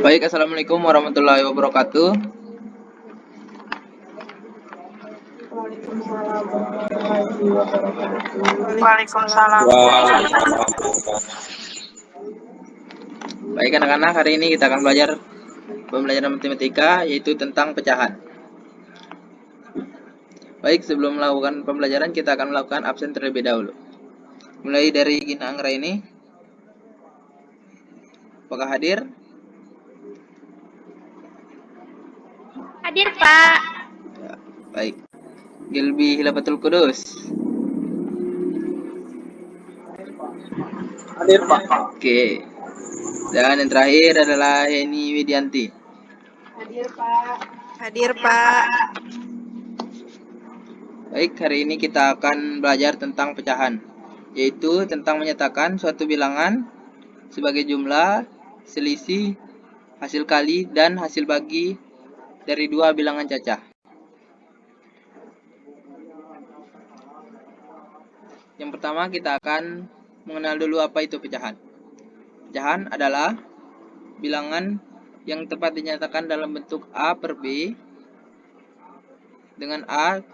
Baik, assalamualaikum warahmatullahi wabarakatuh. Waalaikumsalam. Baik anak-anak, hari ini kita akan belajar pembelajaran matematika, yaitu tentang pecahan. Baik, sebelum melakukan pembelajaran kita akan melakukan absen terlebih dahulu. Mulai dari Gina Anggra ini. Apakah hadir? Hadir, Pak. Ya, baik. Gilbi Hilafatul Kudus. Hadir, Pak. Oke. Dan yang terakhir adalah Heni Widianti. Hadir, Pak. Hadir, Pak. Baik, hari ini kita akan belajar tentang pecahan, yaitu tentang menyatakan suatu bilangan sebagai jumlah, selisih, hasil kali, dan hasil bagi dari dua bilangan cacah. Yang pertama kita akan mengenal dulu apa itu pecahan. Pecahan adalah bilangan yang tepat dinyatakan dalam bentuk A per B, dengan A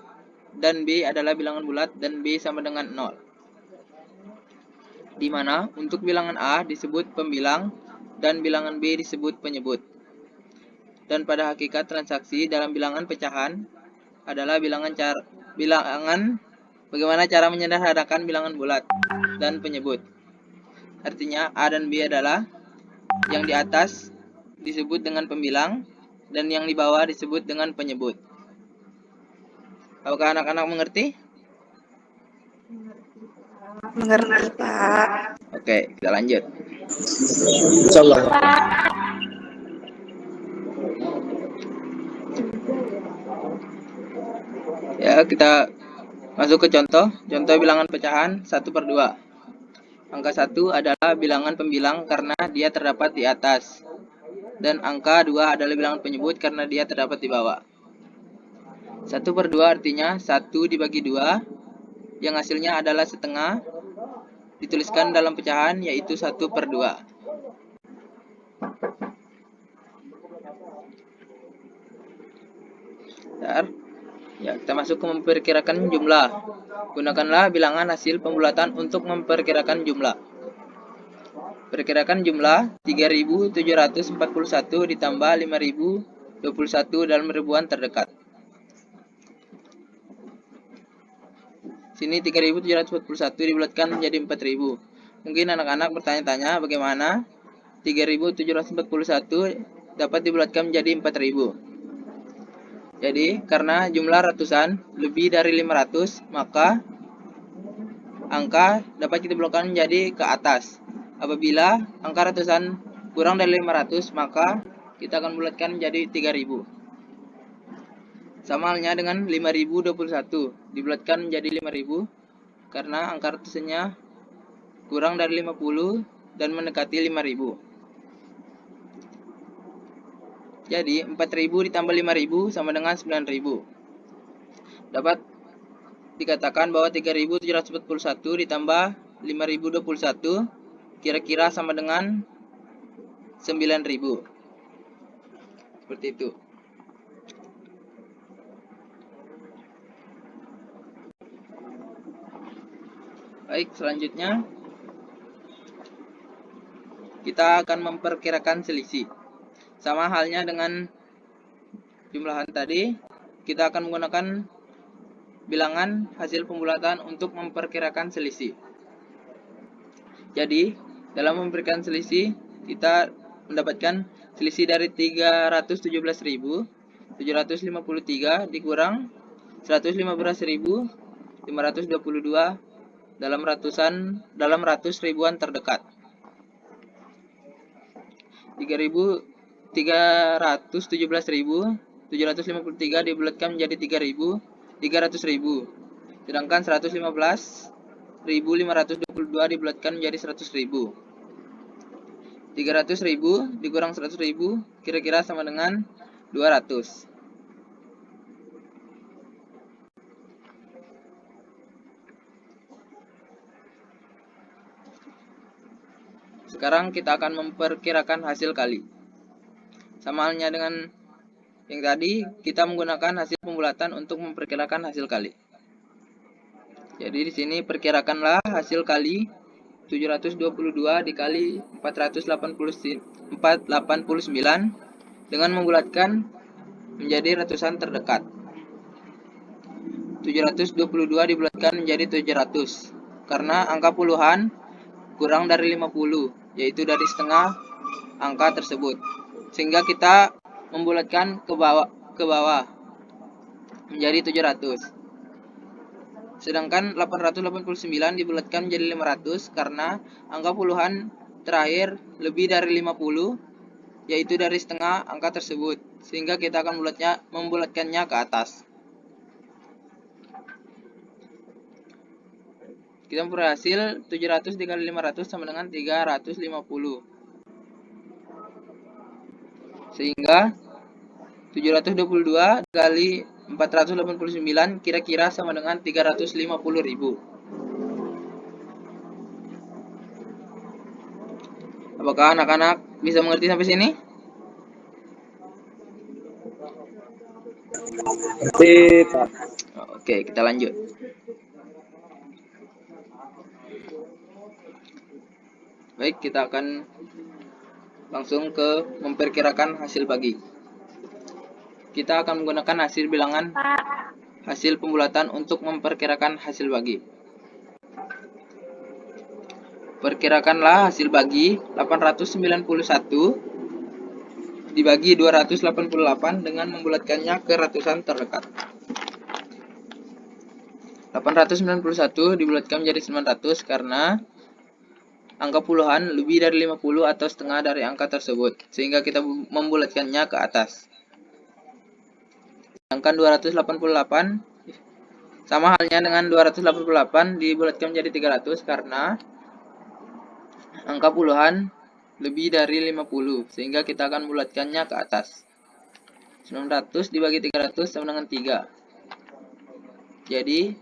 dan B adalah bilangan bulat dan B sama dengan 0. Di mana untuk bilangan A disebut pembilang dan bilangan B disebut penyebut. Dan pada hakikat transaksi dalam bilangan pecahan adalah bagaimana cara menyederhanakan bilangan bulat dan penyebut. Artinya A dan B adalah yang di atas disebut dengan pembilang dan yang di bawah disebut dengan penyebut. Apakah anak-anak mengerti? Mengerti, Pak. Oke, kita lanjut. Insyaallah. Ya, kita masuk ke contoh bilangan pecahan 1/2. Angka 1 adalah bilangan pembilang karena dia terdapat di atas. Dan angka 2 adalah bilangan penyebut karena dia terdapat di bawah. 1/2 artinya 1 dibagi 2, yang hasilnya adalah setengah, dituliskan dalam pecahan yaitu 1/2. Ya, kita masuk ke memperkirakan jumlah. Gunakanlah bilangan hasil pembulatan untuk memperkirakan jumlah. Perkirakan jumlah 3.741 ditambah 5.021 dalam ribuan terdekat. Sini 3.741 dibulatkan menjadi 4.000. Mungkin anak-anak bertanya-tanya bagaimana 3.741 dapat dibulatkan menjadi 4.000. Jadi, karena jumlah ratusan lebih dari 500, maka angka dapat kita bulatkan menjadi ke atas. Apabila angka ratusan kurang dari 500, maka kita akan bulatkan menjadi 3.000. Sama halnya dengan 5.021, dibulatkan menjadi 5.000 karena angka ratusannya kurang dari 50 dan mendekati 5.000. Jadi 4.000 ditambah 5.000 sama dengan 9.000. Dapat dikatakan bahwa 3.741 ditambah 5.021 kira-kira sama dengan 9.000. Seperti itu. Baik, selanjutnya kita akan memperkirakan selisih. Sama halnya dengan jumlahan tadi, kita akan menggunakan bilangan hasil pembulatan untuk memperkirakan selisih. Jadi, dalam memperkirakan selisih, kita mendapatkan selisih dari 317.753 dikurang 115.522 dalam ratus ribuan terdekat. 317.753 dibulatkan menjadi 300.000, sedangkan 115.522 dibulatkan menjadi 100.000. 300.000 dikurang 100.000 kira-kira sama dengan 200. Sekarang kita akan memperkirakan hasil kali. Sama halnya dengan yang tadi, kita menggunakan hasil pembulatan untuk memperkirakan hasil kali. Jadi di sini perkirakanlah hasil kali 722 dikali 489 dengan membulatkan menjadi ratusan terdekat. 722 dibulatkan menjadi 700 karena angka puluhan kurang dari 50, yaitu dari setengah angka tersebut. Sehingga kita membulatkan ke bawah menjadi 700. Sedangkan 889 dibulatkan menjadi 500 karena angka puluhan terakhir lebih dari 50, yaitu dari setengah angka tersebut. Sehingga kita akan membulatkannya ke atas. Kita memperoleh hasil 700 dikali 500 sama dengan 350. Sehingga 722 kali 489 kira-kira sama dengan 350.000. Apakah anak-anak bisa mengerti sampai sini? Ngerti, Pak. Oke, kita lanjut. Baik, kita akan langsung ke memperkirakan hasil bagi. Kita akan menggunakan hasil bilangan hasil pembulatan untuk memperkirakan hasil bagi. Perkirakanlah hasil bagi 891 dibagi 288 dengan membulatkannya ke ratusan terdekat. 891 dibulatkan menjadi 900 karena angka puluhan lebih dari 50 atau setengah dari angka tersebut, sehingga kita membulatkannya ke atas. Sedangkan 288 sama halnya dengan 288 dibulatkan menjadi 300 karena angka puluhan lebih dari 50, sehingga kita akan membulatkannya ke atas. 900 dibagi 300 sama dengan 3. Jadi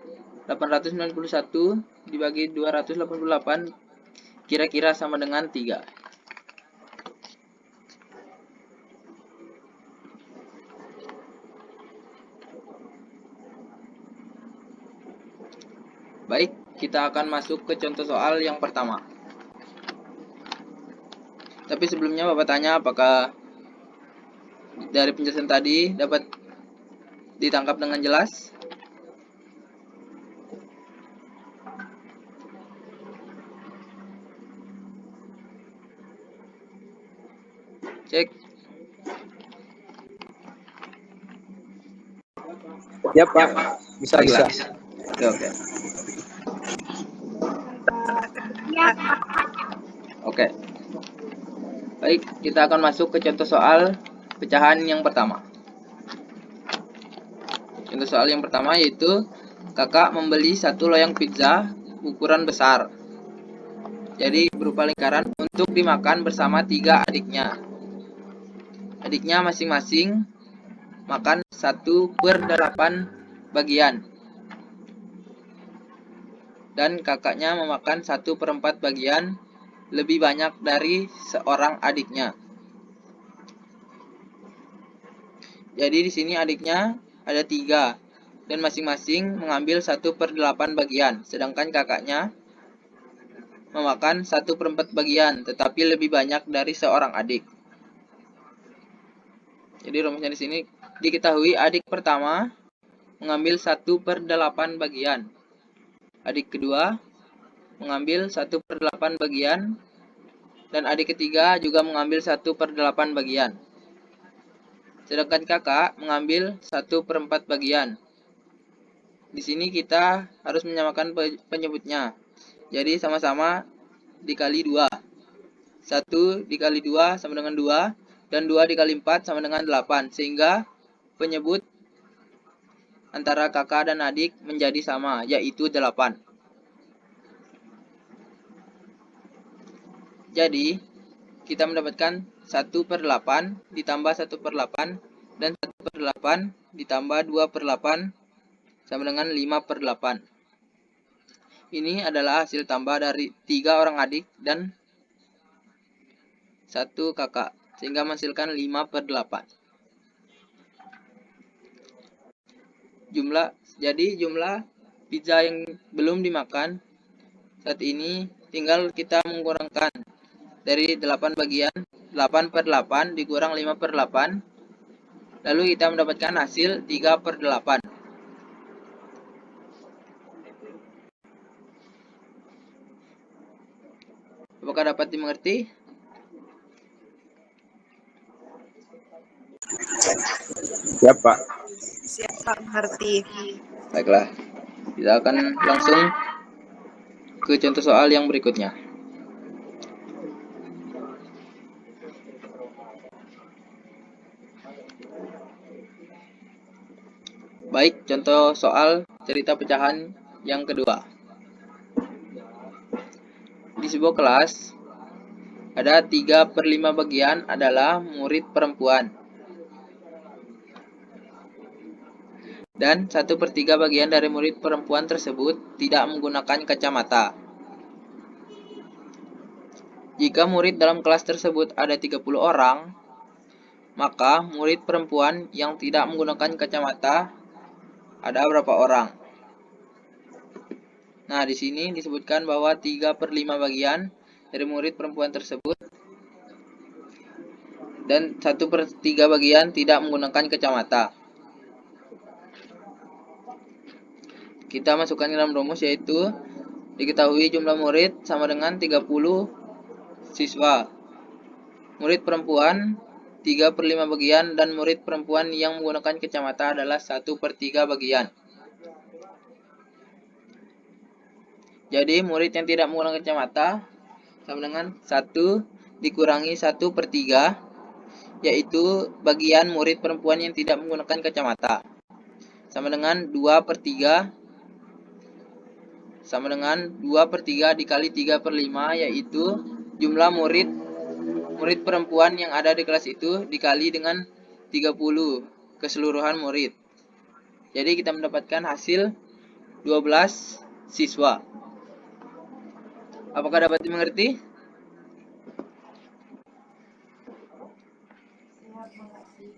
891 dibagi 288 kira-kira sama dengan 3. Baik, kita akan masuk ke contoh soal yang pertama. Tapi sebelumnya Bapak tanya apakah dari penjelasan tadi dapat ditangkap dengan jelas? Cek. Ya, Pak. Bisa. Oke. Oke. Baik, kita akan masuk ke contoh soal pecahan yang pertama. Contoh soal yang pertama yaitu kakak membeli satu loyang pizza ukuran besar. Jadi berupa lingkaran untuk dimakan bersama 3 adiknya. Adiknya masing-masing makan 1/8 bagian. Dan kakaknya memakan 1/4 bagian lebih banyak dari seorang adiknya. Jadi di sini adiknya ada 3 dan masing-masing mengambil 1/8 bagian, sedangkan kakaknya memakan 1/4 bagian, tetapi lebih banyak dari seorang adik. Jadi rumusnya di sini diketahui adik pertama mengambil 1/8 bagian, adik kedua mengambil 1/8 bagian, dan adik ketiga juga mengambil 1/8 bagian. Sedangkan kakak mengambil 1/4 bagian. Di sini kita harus menyamakan penyebutnya. Jadi sama-sama dikali 2. 1 dikali 2 sama dengan 2, dan 2 dikali 4 sama dengan 8. Sehingga penyebut antara kakak dan adik menjadi sama, yaitu 8. Jadi, kita mendapatkan 1/8 ditambah 1/8 dan 1/8 ditambah 2/8 sama dengan 5/8. Ini adalah hasil tambah dari 3 orang adik dan 1 kakak, sehingga menghasilkan 5/8. Jumlah pizza yang belum dimakan saat ini tinggal kita mengkurangkan dari 8 bagian, 8/8 dikurang 5/8, lalu kita mendapatkan hasil 3/8. Apakah dapat dimengerti? Siap, Pak. Siap, Pak. Mengerti. Baiklah, kita akan langsung ke contoh soal yang berikutnya. Baik, contoh soal cerita pecahan yang kedua. Di sebuah kelas, ada 3/5 bagian adalah murid perempuan. Dan 1/3 bagian dari murid perempuan tersebut tidak menggunakan kacamata. Jika murid dalam kelas tersebut ada 30 orang, maka murid perempuan yang tidak menggunakan kacamata ada berapa orang? Nah, di sini disebutkan bahwa 3/5 bagian dari murid perempuan tersebut dan 1/3 bagian tidak menggunakan kacamata. Kita masukkan ke dalam rumus, yaitu diketahui jumlah murid sama dengan 30 siswa. Murid perempuan 3/5 bagian dan murid perempuan yang menggunakan kacamata adalah 1/3 bagian. Jadi murid yang tidak menggunakan kacamata sama dengan 1 dikurangi 1/3, yaitu bagian murid perempuan yang tidak menggunakan kacamata, sama dengan 2/3, sama dengan 2/3 dikali 3/5, yaitu jumlah murid perempuan yang ada di kelas itu dikali dengan 30 keseluruhan murid. Jadi kita mendapatkan hasil 12 siswa. Apakah dapat dimengerti?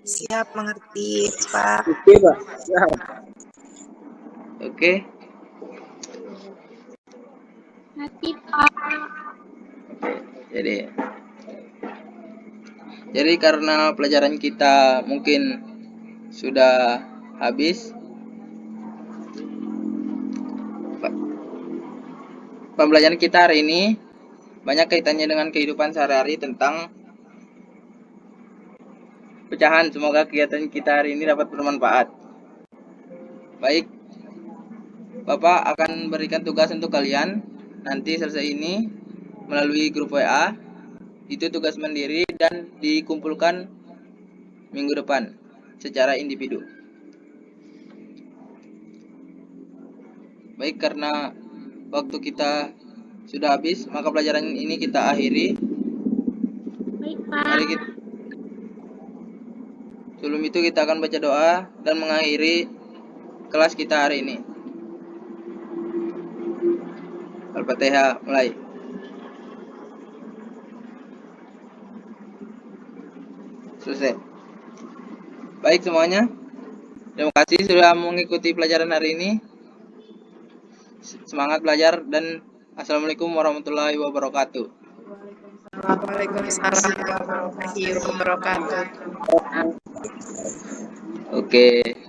Siap. Mengerti, Pak. Oke, Pak. Siap. Oke. Mengerti, Pak. Jadi karena pelajaran kita mungkin sudah habis, pembelajaran kita hari ini banyak kaitannya dengan kehidupan sehari-hari tentang pecahan. Semoga kegiatan kita hari ini dapat bermanfaat. Baik, Bapak akan berikan tugas untuk kalian nanti selesai ini melalui grup WA. Itu tugas mandiri dan dikumpulkan minggu depan secara individu. Baik, karena waktu kita sudah habis, maka pelajaran ini kita akhiri. Baik, Pak. Mari kita, sebelum itu kita akan baca doa dan mengakhiri kelas kita hari ini. Al-Fatihah, mulai. Selesai. Baik semuanya, terima kasih sudah mengikuti pelajaran hari ini. Semangat belajar dan assalamualaikum warahmatullahi wabarakatuh. Waalaikumsalam warahmatullahi wabarakatuh. Oke.